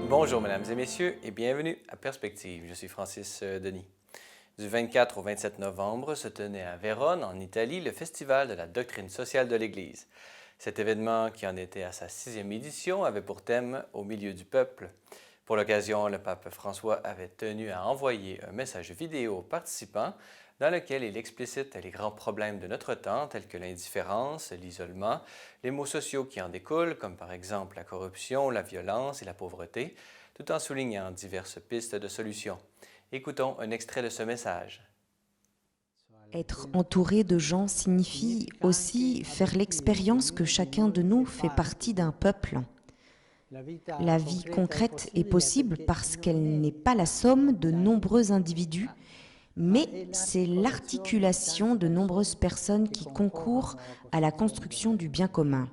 Bonjour mesdames et messieurs et bienvenue à Perspective. Je suis Francis Denis. Du 24 au 27 novembre se tenait à Vérone, en Italie, le Festival de la doctrine sociale de l'Église. Cet événement, qui en était à sa 6e édition, avait pour thème « Au milieu du peuple ». Pour l'occasion, le pape François avait tenu à envoyer un message vidéo aux participants dans lequel il explicite les grands problèmes de notre temps, tels que l'indifférence, l'isolement, les maux sociaux qui en découlent, comme par exemple la corruption, la violence et la pauvreté, tout en soulignant diverses pistes de solutions. Écoutons un extrait de ce message. Être entouré de gens signifie aussi faire l'expérience que chacun de nous fait partie d'un peuple. La vie concrète est possible parce qu'elle n'est pas la somme de nombreux individus, mais c'est l'articulation de nombreuses personnes qui concourent à la construction du bien commun.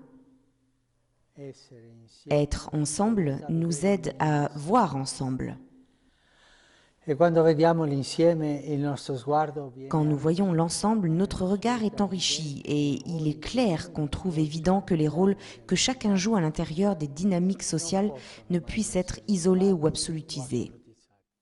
Être ensemble nous aide à voir ensemble. Quand nous voyons l'ensemble, notre regard est enrichi et il est clair qu'on trouve évident que les rôles que chacun joue à l'intérieur des dynamiques sociales ne puissent être isolés ou absolutisés.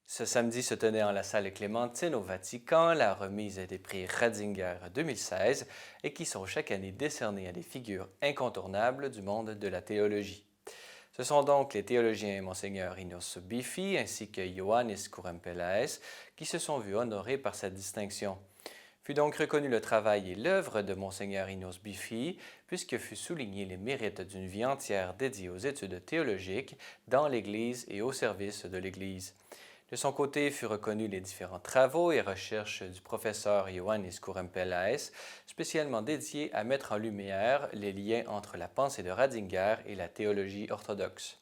Ce samedi se tenait en la salle Clémentine au Vatican la remise des prix Ratzinger 2016 et qui sont chaque année décernés à des figures incontournables du monde de la théologie. Ce sont donc les théologiens Monseigneur Inos Biffi ainsi que Ioannis Kourampellaes qui se sont vus honorés par cette distinction. Fut donc reconnu le travail et l'œuvre de Monseigneur Inos Biffi, puisque fut souligné les mérites d'une vie entière dédiée aux études théologiques dans l'Église et au service de l'Église. De son côté, furent reconnus les différents travaux et recherches du professeur Ioannis Kourampellaes, spécialement dédiés à mettre en lumière les liens entre la pensée de Ratzinger et la théologie orthodoxe.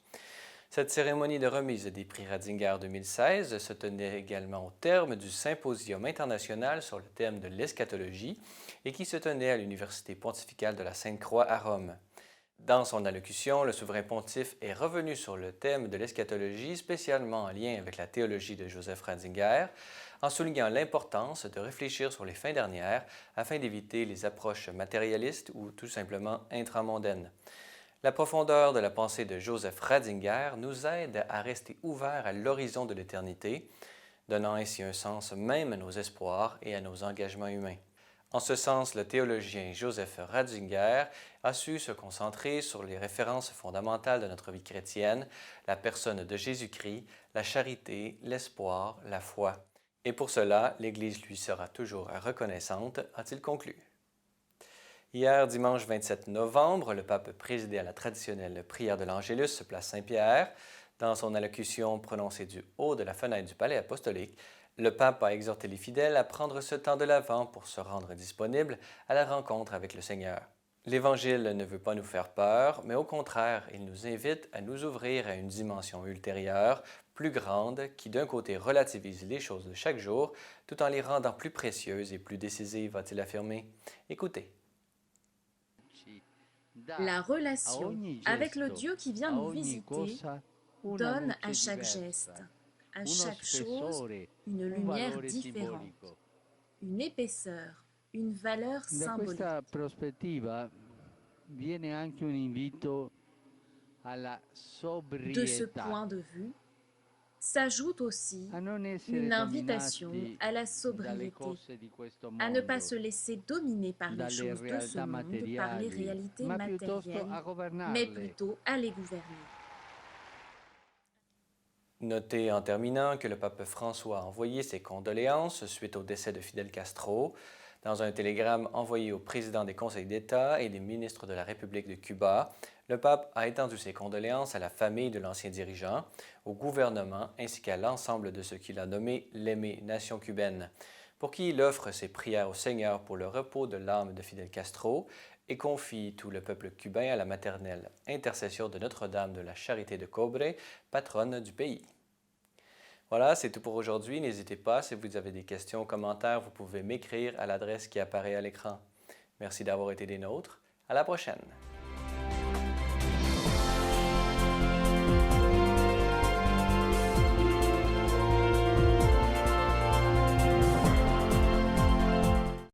Cette cérémonie de remise des prix Ratzinger 2016 se tenait également au terme du Symposium international sur le thème de l'eschatologie et qui se tenait à l'Université pontificale de la Sainte-Croix à Rome. Dans son allocution, le souverain pontife est revenu sur le thème de l'eschatologie, spécialement en lien avec la théologie de Joseph Ratzinger, en soulignant l'importance de réfléchir sur les fins dernières afin d'éviter les approches matérialistes ou tout simplement intramondaines. La profondeur de la pensée de Joseph Ratzinger nous aide à rester ouverts à l'horizon de l'éternité, donnant ainsi un sens même à nos espoirs et à nos engagements humains. En ce sens, le théologien Joseph Ratzinger a su se concentrer sur les références fondamentales de notre vie chrétienne, la personne de Jésus-Christ, la charité, l'espoir, la foi. Et pour cela, l'Église lui sera toujours reconnaissante, a-t-il conclu. Hier, dimanche 27 novembre, le pape présidait à la traditionnelle prière de l'Angélus, place Saint-Pierre. Dans son allocution prononcée du haut de la fenêtre du palais apostolique, le pape a exhorté les fidèles à prendre ce temps de l'Avent pour se rendre disponibles à la rencontre avec le Seigneur. L'Évangile ne veut pas nous faire peur, mais au contraire, il nous invite à nous ouvrir à une dimension ultérieure, plus grande, qui d'un côté relativise les choses de chaque jour, tout en les rendant plus précieuses et plus décisives, a-t-il affirmé. Écoutez. La relation avec le Dieu qui vient nous visiter donne à chaque geste, à chaque chose, une lumière différente, une épaisseur, une valeur symbolique. De ce point de vue, s'ajoute aussi une invitation à la sobriété, à ne pas se laisser dominer par les choses de ce monde, par les réalités matérielles, mais plutôt à les gouverner. Notez en terminant que le pape François a envoyé ses condoléances suite au décès de Fidel Castro. Dans un télégramme envoyé au président des conseils d'État et des ministres de la République de Cuba, le pape a étendu ses condoléances à la famille de l'ancien dirigeant, au gouvernement ainsi qu'à l'ensemble de ceux qu'il a nommés l'aimée nation cubaine, pour qui il offre ses prières au Seigneur pour le repos de l'âme de Fidel Castro et confie tout le peuple cubain à la maternelle intercession de Notre-Dame de la Charité de Cobre, patronne du pays. Voilà, c'est tout pour aujourd'hui. N'hésitez pas, si vous avez des questions ou commentaires, vous pouvez m'écrire à l'adresse qui apparaît à l'écran. Merci d'avoir été des nôtres. À la prochaine!